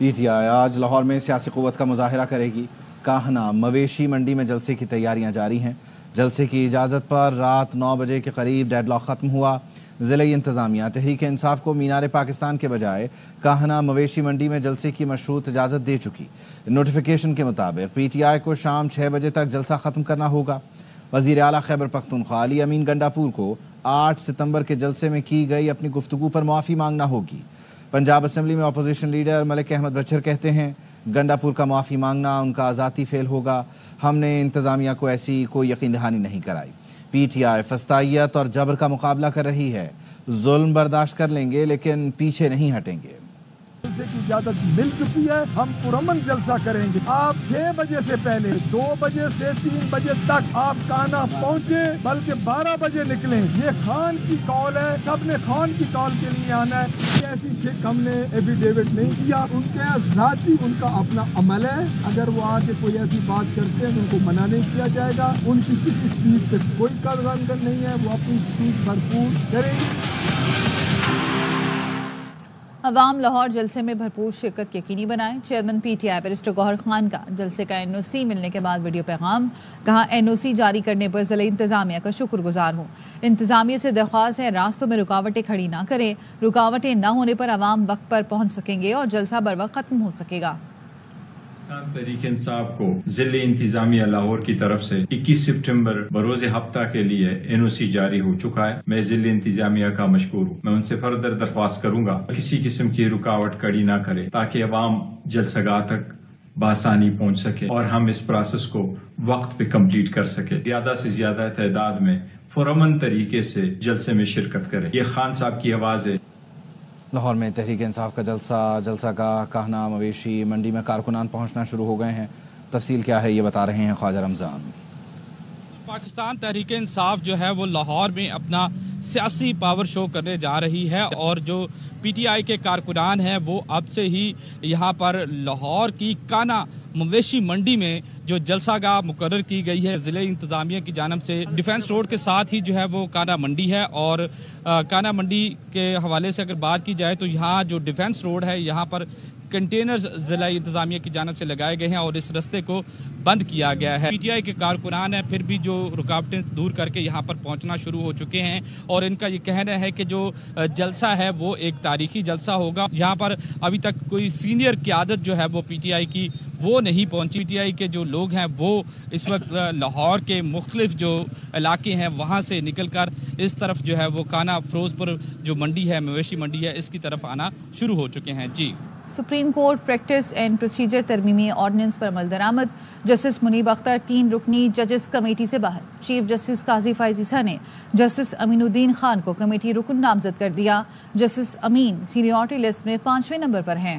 پی T آئی آج لاہور میں سیاسی قوت کا مظاہرہ کرے گی۔ کاہنا مویشی منڈی میں جلسے کی تیاریاں جاری ہیں۔ جلسے کی اجازت پر رات 9 بجے کے قریب ڈیڈ لاک ختم ہوا۔ ضلعی انتظامیہ تحریک انصاف کو مینار پاکستان کے بجائے کاہنا مویشی منڈی میں جلسے کی مشروط اجازت دے چکی۔ نوٹیفیکیشن کے مطابق پی ٹی آئی کو شام 6 بجے تک جلسہ ختم کرنا ہوگا۔ وزیر اعلیٰ خیبر پختونخوا علی امین گنڈاپور کو 8 ستمبر کے جلسے میں کی گئی اپنی گفتگو پر معافی مانگنا ہوگی۔ پنجاب اسمبلی میں opposition leader Malik Ahmad Butcher کہتے ہیں گنڈاپور کا معافی مانگنا ان کا ذاتی فعل ہوگا۔ ہم نے انتظامیہ کو ایسی کوئی یقین دہانی نہیں کرائی۔ پی ٹی آئی فسطائیت اور جبر کا مقابلہ کر رہی ہے۔ ظلم برداشت کر لیں گے لیکن پیچھے نہیں ہٹیں گے۔ جلسے کی اجازت مل چکی ہے، ہم پرامن جلسہ کریں گے۔ آپ 6 بجے سے پہلے 2 بجے سے 3 بجے تک آپ کانا پہنچے، بلکہ 12 بجے نکلیں۔ یہ خان کی کال ہے، سب نے خان کی کال کے لیے آنا ہے۔ ایسی شک ہم نے ایفیڈیوٹ نہیں کیا، ان کا ذاتی ان کا اپنا عمل ہے۔ اگر وہ آ کے کوئی ایسی بات کرتے ہیں تو ان کو منع نہیں کیا جائے گا۔ ان کی کسی اسپیچ پہ کوئی قدغن نہیں ہے، وہ اپنی اسپیچ بھرپور کریں گے۔ عوام لاہور جلسے میں بھرپور شرکت یقینی بنائیں۔ Chairman P T I barrister Gohar Khan کا جلسے کا این او سی ملنے کے بعد ویڈیو پیغام۔ کہا این او سی جاری کرنے پر ضلع انتظامیہ کا شکر گزار ہوں۔ انتظامیہ سے درخواست ہے راستوں میں رکاوٹیں کھڑی نہ کریں۔ رکاوٹیں نہ ہونے پر عوام وقت پر پہنچ سکیں گے اور جلسہ بر وقت ختم ہو سکے گا۔ تحریک انصاف کو ضلع انتظامیہ لاہور کی طرف سے 21 ستمبر بروز ہفتہ کے لیے این او سی جاری ہو چکا ہے۔ میں ضلع انتظامیہ کا مشکور ہوں۔ میں ان سے فردر درخواست کروں گا کسی قسم کی رکاوٹ کھڑی نہ کرے تاکہ عوام جلسہ گاہ تک بآسانی پہنچ سکے اور ہم اس پروسیس کو وقت پہ کمپلیٹ کر سکے۔ زیادہ سے زیادہ تعداد میں پرامن طریقے سے جلسے میں شرکت کرے۔ یہ خان صاحب کی آواز ہے۔ لاہور میں تحریک انصاف کا جلسہ گاہ کاہنا مویشی منڈی میں کارکنان پہنچنا شروع ہو گئے ہیں۔ تفصیل کیا ہے یہ بتا رہے ہیں خواجہ رمضان۔ پاکستان تحریک انصاف جو ہے وہ لاہور میں اپنا سیاسی پاور شو کرنے جا رہی ہے اور جو پی ٹی آئی کے کارکنان ہیں وہ اب سے ہی یہاں پر لاہور کی کانا مویشی منڈی میں جو جلسہ گاہ مقرر کی گئی ہے ضلع انتظامیہ کی جانب سے ڈیفنس روڈ کے ساتھ ہی جو ہے وہ کانا منڈی ہے، اور کانا منڈی کے حوالے سے اگر بات کی جائے تو یہاں جو ڈیفنس روڈ ہے یہاں پر کنٹینرز ضلع انتظامیہ کی جانب سے لگائے گئے ہیں اور اس رستے کو بند کیا گیا ہے۔ پی ٹی آئی کے کارکنان ہیں پھر بھی جو رکاوٹیں دور کر کے یہاں پر پہنچنا شروع ہو چکے ہیں اور ان کا یہ کہنا ہے کہ جو جلسہ ہے وہ ایک تاریخی جلسہ ہوگا۔ یہاں پر ابھی تک کوئی سینئر قیادت جو ہے وہ پی ٹی آئی کی وہ نہیں پہنچی۔ پی ٹی آئی کے جو لوگ ہیں وہ اس وقت لاہور کے مختلف جو علاقے ہیں وہاں سے نکل کر اس طرف جو ہے وہ کانا فروز پور جو منڈی ہے مویشی منڈی ہے اس کی طرف آنا شروع ہو چکے ہیں۔ جی Supreme Court practice and procedure ترمیمی آرڈیننس پر عمل درآمد۔ جسٹس منیب اختر 3 رکنی ججز کمیٹی سے باہر۔ چیف جسٹس قاضی فائز عیسیٰ نے جسٹس امین الدین خان کو کمیٹی رکن نامزد کر دیا۔ جسٹس امین سینیورٹی لسٹ میں 5ویں نمبر پر ہیں۔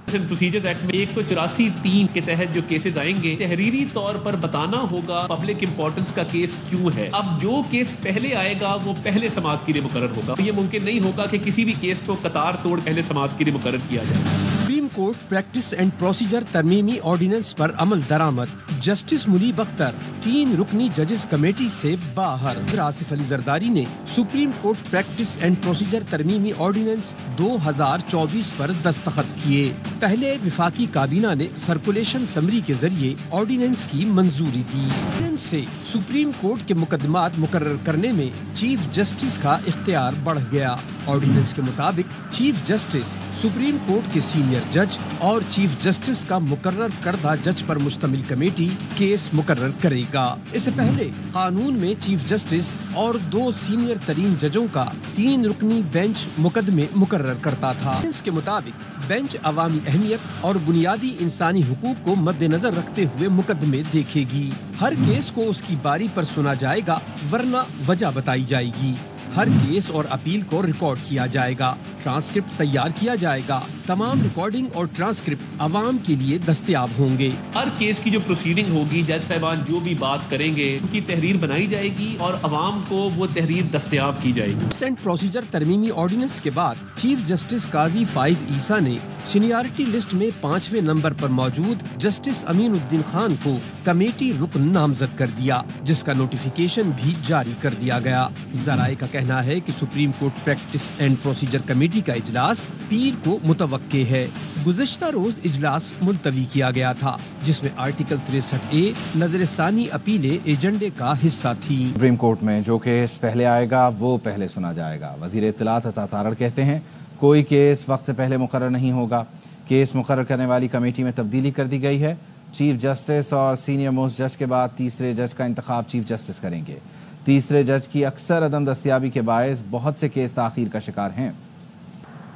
پروسیجرز ایکٹ میں 184(3) کے تحت جو کیسز آئیں گے تحریری طور پر بتانا ہوگا پبلک امپورٹنس کا کیس کیوں ہے۔ اب جو کیس پہلے آئے گا وہ پہلے سماعت کے لیے مقرر ہوگا۔ یہ ممکن نہیں ہوگا کہ کسی بھی کیس کو قطار توڑ پہلے سماعت کے لیے مقرر کیا جائے۔ Supreme Court practice and procedure ترمیمی آرڈیننس پر عمل درآمد۔ جسٹس منیب اختر 3 رکنی ججز کمیٹی سے باہر۔ آصف علی زرداری نے Supreme Court practice and procedure ترمیمی آرڈیننس 2024 پر دستخط کیے۔ پہلے وفاقی کابینہ نے سرکولیشن سمری کے ذریعے آرڈیننس کی منظوری دی۔ آرڈیننس سے سپریم کورٹ کے مقدمات مقرر کرنے میں چیف جسٹس کا اختیار بڑھ گیا۔ آرڈیننس کے مطابق چیف جسٹس سپریم کورٹ کے سینئر جج اور چیف جسٹس کا مقرر کردہ جج پر مشتمل کمیٹی کیس مقرر کرے گا۔ اس سے پہلے قانون میں چیف جسٹس اور 2 سینئر ترین ججوں کا 3 رکنی بینچ مقدمے مقرر کرتا تھا۔ اس کے مطابق بینچ عوامی اہمیت اور بنیادی انسانی حقوق کو مد نظر رکھتے ہوئے مقدمے دیکھے گی۔ ہر کیس کو اس کی باری پر سنا جائے گا ورنہ وجہ بتائی جائے گی۔ ہر کیس اور اپیل کو ریکارڈ کیا جائے گا۔ ٹرانسکرپٹ تیار کیا جائے گا۔ تمام ریکارڈنگ اور ٹرانسکرپٹ عوام کے لیے دستیاب ہوں گے۔ ہر کیس کی جو پروسیڈنگ ہوگی جج صاحبان جو بھی بات کریں گے ان کی تحریر بنائی جائے گی اور عوام کو وہ تحریر دستیاب کی جائے گی۔ اینڈ پروسیجر ترمیمی آرڈیننس کے بعد چیف جسٹس قاضی فائز عیسیٰ نے سینیارٹی لسٹ میں 5ویں نمبر پر موجود جسٹس امین الدین خان کو کمیٹی رکن نامزد کر دیا، جس کا نوٹیفیکیشن بھی جاری کر دیا گیا۔ ذرائع کا کہنا ہے کہ supreme Court practice and procedure committee کا اجلاس پیر کو متوقع ہے۔ گزشتہ روز اجلاس ملتوی کیا گیا تھا، جس میں آرٹیکل 63A نظر ثانی اپیلیں ایجنڈے کا حصہ تھی۔ سپریم کورٹ میں جو کیس پہلے آئے گا وہ پہلے سنا جائے گا۔ وزیر اطلاعات عطا تارڑ کہتے ہیں کوئی کیس وقت سے پہلے مقرر نہیں ہوگا۔ کیس مقرر کرنے والی کمیٹی میں تبدیلی کر دی گئی ہے۔ چیف جسٹس اور سینئر موسٹ جج کے بعد تیسرے جج کا انتخاب چیف جسٹس کریں گے۔ تیسرے جج کی اکثر عدم دستیابی کے باعث بہت سے کیس تاخیر کا شکار ہیں۔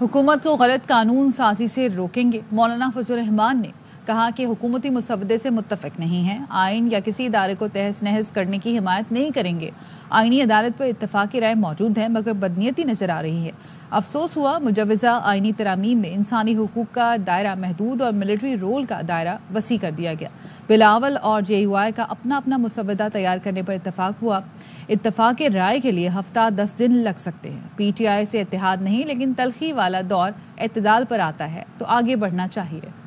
حکومت کو غلط قانون سازی سے روکیں گے۔ مولانا فضل الرحمان نے کہا کہ حکومتی مسودے سے متفق نہیں ہیں، آئین یا کسی ادارے کو تہس نہس کرنے کی حمایت نہیں کریں گے۔ آئینی عدالت پر اتفاقی رائے موجود ہے مگر بدنیتی نظر آ رہی ہے۔ افسوس ہوا مجوزہ آئینی ترامیم میں انسانی حقوق کا دائرہ محدود اور ملٹری رول کا دائرہ وسیع کر دیا گیا۔ بلاول اور JUI کا اپنا مسودہ تیار کرنے پر اتفاق ہوا۔ اتفاق رائے کے لیے ہفتہ 10 دن لگ سکتے ہیں۔ PTI سے اتحاد نہیں لیکن تلخی والا دور اعتدال پر آتا ہے تو آگے بڑھنا چاہیے۔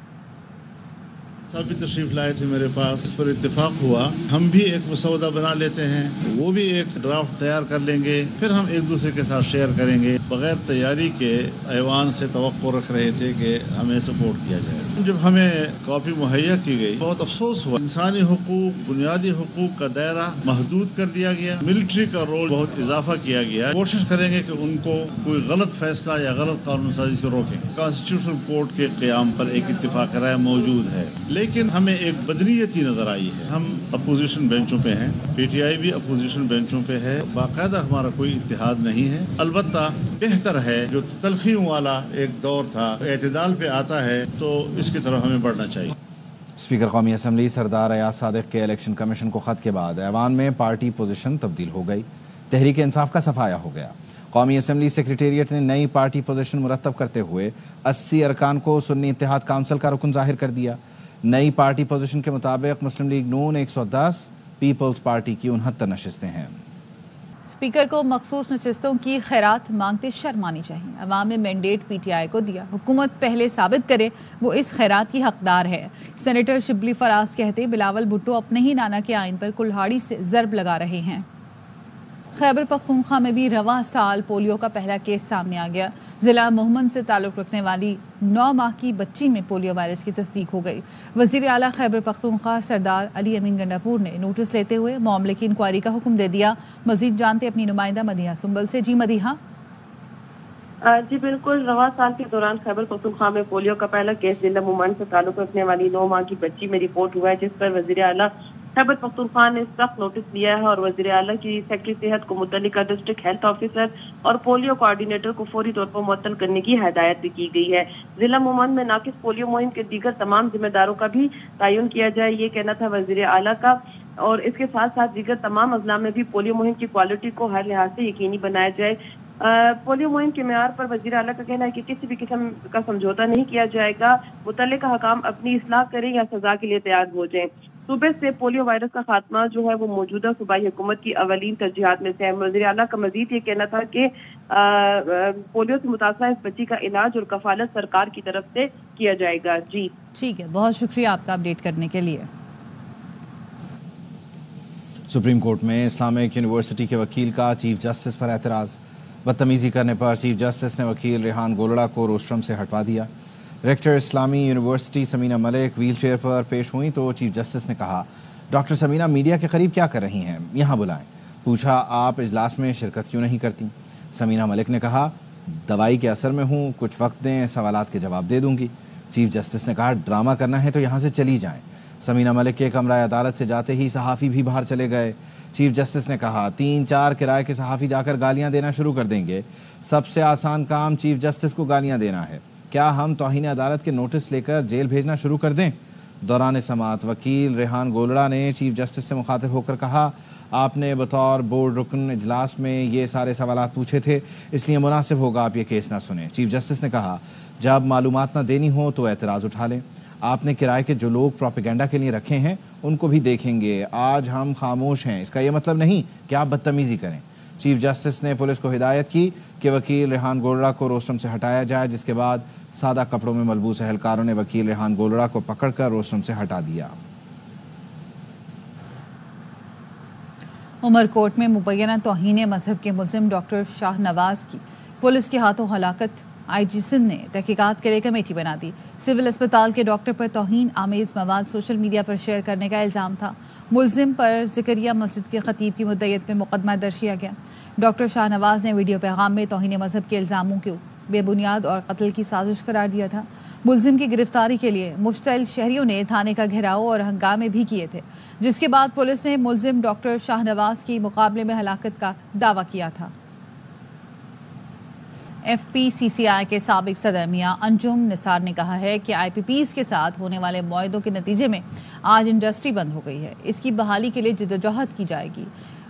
صاحب بھی تشریف لائے تھے میرے پاس، اس پر اتفاق ہوا ہم بھی ایک مسودہ بنا لیتے ہیں، وہ بھی ایک ڈرافٹ تیار کر لیں گے، پھر ہم ایک دوسرے کے ساتھ شیئر کریں گے۔ بغیر تیاری کے ایوان سے توقع رکھ رہے تھے کہ ہمیں سپورٹ کیا جائے۔ جب ہمیں کاپی مہیا کی گئی بہت افسوس ہوا، انسانی حقوق بنیادی حقوق کا دائرہ محدود کر دیا گیا، ملٹری کا رول بہت اضافہ کیا گیا۔ کوشش کریں گے کہ ان کو کوئی غلط فیصلہ یا غلط قانون سازی سے روکیں۔ کانسٹیٹیوشنل کورٹ کے قیام پر ایک اتفاق رائے موجود ہے، لیکن ہمیں ایک بدنیتی نظر آئی ہے۔ ہم اپوزیشن بینچوں پہ ہیں، PTI بھی اپوزیشن بینچوں پہ ہے، باقاعدہ ہمارا کوئی اتحاد نہیں ہے۔ البتہ بہتر ہے جو تلخیوں والا ایک دور تھا اعتدال پہ آتا ہے تو اس کی طرف ہمیں بڑھنا چاہیے۔ اسپیکر قومی اسمبلی سردار ایاز صادق کے الیکشن کمیشن کو خط کے بعد ایوان میں پارٹی پوزیشن تبدیل ہو گئی۔ تحریک انصاف کا صفایا ہو گیا۔ قومی اسمبلی سیکریٹریٹ نے نئی پارٹی پوزیشن مرتب کرتے ہوئے 80 ارکان کو سنی اتحاد کونسل کا رکن ظاہر کر دیا۔ نئی پارٹی پوزیشن کے مطابق مسلم لیگ نون 110، پیپلز پارٹی کی 69 نشستیں ہیں۔ اسپیکر کو مخصوص نشستوں کی خیرات مانگتے شرم آنی چاہیے۔ عوام نے مینڈیٹ PTI کو دیا، حکومت پہلے ثابت کرے وہ اس خیرات کی حقدار ہے۔ سینیٹر شبلی فراز کہتے بلاول بھٹو اپنے ہی نانا کے آئین پر کلہاڑی سے ضرب لگا رہے ہیں۔ خیبر پختونخوا میں بھی رواں سال پولیو کا پہلا کیس سامنے آ گیا۔ ضلع مہمند سے تعلق رکھنے والی 9 ماہ کی بچی میں پولیو وائرس کی تصدیق ہو گئی۔ وزیر اعلیٰ خیبر پختونخوا سردار علی امین گنڈاپور نے نوٹس لیتے ہوئے معاملے کی انکوائری کا حکم دے دیا۔ مزید جانتے اپنی نمائندہ مدیحہ سنبل سے۔ جی مدیحہ۔ جی بالکل، رواں سال کے دوران خیبر پختونخوا میں پولیو کا پہلا کیس ضلع مہمند سے تعلق رکھنے والی 9 ماہ کی بچی میں رپورٹ ہوا ہے، جس پر وزیر اعلیٰ خیبر پختونخوا نے سخت نوٹس لیا ہے اور وزیر اعلیٰ کی سیکرٹری صحت کو متعلقہ ڈسٹرکٹ ہیلتھ آفیسر اور پولیو کوآرڈینیٹر کو فوری طور پر معطل کرنے کی ہدایت بھی کی گئی ہے۔ ضلع مہمند میں ناقص پولیو مہم کے دیگر تمام ذمہ داروں کا بھی تعین کیا جائے، یہ کہنا تھا وزیر اعلیٰ کا، اور اس کے ساتھ ساتھ دیگر تمام اضلاع میں بھی پولیو مہم کی کوالٹی کو ہر لحاظ سے یقینی بنایا جائے۔ پولیو مہم کے معیار پر وزیر اعلیٰ کا کہنا ہے کہ کسی بھی قسم کا سمجھوتا نہیں کیا جائے گا، متعلقہ حکام اپنی اصلاح کریں یا سزا کے لیے تیار ہو جائیں۔ صوبے سے پولیو وائرس کا خاتمہ جو ہے وہ موجودہ صوبائی حکومت کی اولین ترجیحات میں سے ہے۔ وزیر اعلیٰ کا مزید یہ کہنا تھا کہ پولیو سے متاثرہ اس بچی کا علاج اور کفالت سرکار کی طرف سے کیا جائے گا۔ جی ٹھیک ہے، بہت شکریہ آپ کا اپڈیٹ کرنے کے لیے۔ سپریم کورٹ میں اسلامک یونیورسٹی کے وکیل کا چیف جسٹس پر اعتراض۔ بدتمیزی کرنے پر چیف جسٹس نے وکیل ریحان گولڑا کو روسٹرم سے ہٹوا دیا۔ ریکٹر اسلامی یونیورسٹی سمینہ ملک ویل چیئر پر پیش ہوئیں تو چیف جسٹس نے کہا ڈاکٹر سمینہ میڈیا کے قریب کیا کر رہی ہیں، یہاں بلائیں۔ پوچھا آپ اجلاس میں شرکت کیوں نہیں کرتی؟ سمینہ ملک نے کہا دوائی کے اثر میں ہوں، کچھ وقت دیں، سوالات کے جواب دے دوں گی۔ چیف جسٹس نے کہا ڈرامہ کرنا ہے تو یہاں سے چلی جائیں۔ سمینہ ملک کے کمرہ عدالت سے جاتے ہی صحافی بھی باہر چلے گئے۔ چیف جسٹس نے کہا 3-4 کرائے کے صحافی جا کر گالیاں دینا شروع کر دیں گے، سب سے آسان کام چیف جسٹس کو گالیاں دینا ہے، کیا ہم توہین عدالت کے نوٹس لے کر جیل بھیجنا شروع کر دیں؟ دوران سماعت وکیل ریحان گولڑا نے چیف جسٹس سے مخاطب ہو کر کہا آپ نے بطور بورڈ رکن اجلاس میں یہ سارے سوالات پوچھے تھے، اس لیے مناسب ہوگا آپ یہ کیس نہ سنیں۔ چیف جسٹس نے کہا جب معلومات نہ دینی ہو تو اعتراض اٹھا لیں، آپ نے کرائے کے جو لوگ پروپیگنڈا کے لیے رکھے ہیں ان کو بھی دیکھیں گے، آج ہم خاموش ہیں اس کا یہ مطلب نہیں کہ آپ بدتمیزی کریں۔ چیف جسٹس نے پولیس کو ہدایت کی کہ وکیل ریحان گولڑا کو روسٹرم سے ہٹایا جائے، جس کے بعد سادہ کپڑوں میں ملبوس اہلکاروں نے وکیل ریحان گولڑا کو پکڑ کر روسٹرم سے ہٹا دیا۔ عمر کوٹ میں مبینہ توہین مذہب کے ملزم ڈاکٹر شاہ نواز کی پولیس کے ہاتھوں ہلاکت، آئی جی سندھ نے تحقیقات کے لیے کمیٹی بنا دی۔ سول اسپتال کے ڈاکٹر پر توہین آمیز مواد سوشل میڈیا پر شیئر کرنے کا الزام تھا۔ ملزم پر زکریہ مسجد کے خطیب کی مدعیت میں مقدمہ درج کیا گیا۔ ڈاکٹر شاہ نواز نے ویڈیو پیغام میں توہین مذہب کے الزاموں کو بے بنیاد اور قتل کی سازش قرار دیا تھا۔ ملزم کی گرفتاری کے لیے مشتعل شہریوں نے تھانے کا گھیراؤ اور ہنگامے بھی کیے تھے، جس کے بعد پولیس نے ملزم ڈاکٹر شاہ نواز کی مقابلے میں ہلاکت کا دعویٰ کیا تھا۔ F P C C I کے سابق صدر میاں انجم نثار نے کہا ہے کہ آئی پی پیز کے ساتھ ہونے والے معاہدوں کے نتیجے میں آج انڈسٹری بند ہو گئی ہے، اس کی بحالی کے لیے جدوجہد کی جائے گی۔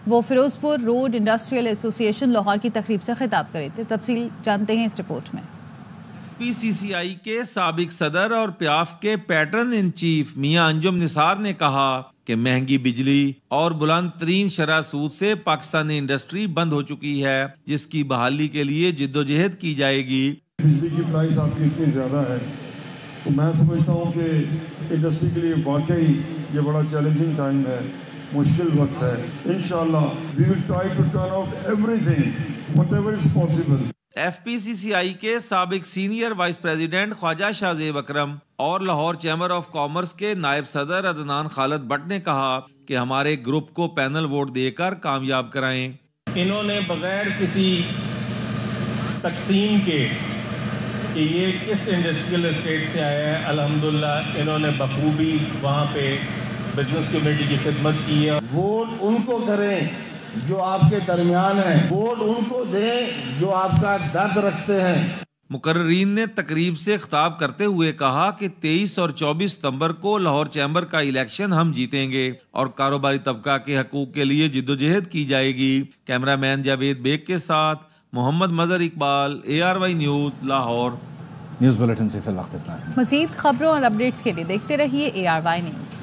وہ فیروز پور روڈ انڈسٹریل ایسوسی ایشن لاہور کی تقریب سے خطاب کرے تھے۔ تفصیل جانتے ہیں اس رپورٹ میں۔ پی سی سی آئی کے سابق صدر اور پیاف کے پیٹرن ان چیف میاں انجم نثار نے کہا کہ مہنگی بجلی اور بلند ترین شرح سود سے پاکستانی انڈسٹری بند ہو چکی ہے، جس کی بحالی کے لیے جدوجہد کی جائے گی۔ بجلی کی پرائس آپ کی اتنی زیادہ ہے تو میں سمجھتا ہوں کہ انڈسٹری کے لیے واقعی یہ بڑا چیلنجنگ ٹائم ہے، مشکل وقت ہے۔ انشاءاللہ we will try to turn out everything whatever is possible۔ F P C C I کے سابق senior vice president Khawaja Shahzeb Akram اور لاہور چیمبر آف کامرس کے نائب صدر عدنان خالد بٹ نے کہا کہ ہمارے گروپ کو پینل ووٹ دے کر کامیاب کرائیں۔ انہوں نے بغیر کسی تقسیم کے کہ یہ کس انڈسٹریل اسٹیٹ سے آیا ہے، الحمدللہ انہوں نے بخوبی وہاں پہ بزنس کمیٹی کی خدمت کی ہے۔ ووٹ ان کو کریں جو آپ کے درمیان ہیں، ووٹ ان کو دیں جو آپ کا درد رکھتے ہیں۔ مقررین نے تقریب سے خطاب کرتے ہوئے کہا کہ 23 اور 24 ستمبر کو لاہور چیمبر کا الیکشن ہم جیتیں گے اور کاروباری طبقہ کے حقوق کے لیے جدوجہد کی جائے گی۔ کیمرہ مین جاوید بیگ کے ساتھ Mohammad Mazhar Iqbal, ARY news, Lahore. News bulletin سے فی الوقت اتنا ہے۔ مزید خبروں اور اپڈیٹس کے لیے دیکھتے رہیے ARY نیوز۔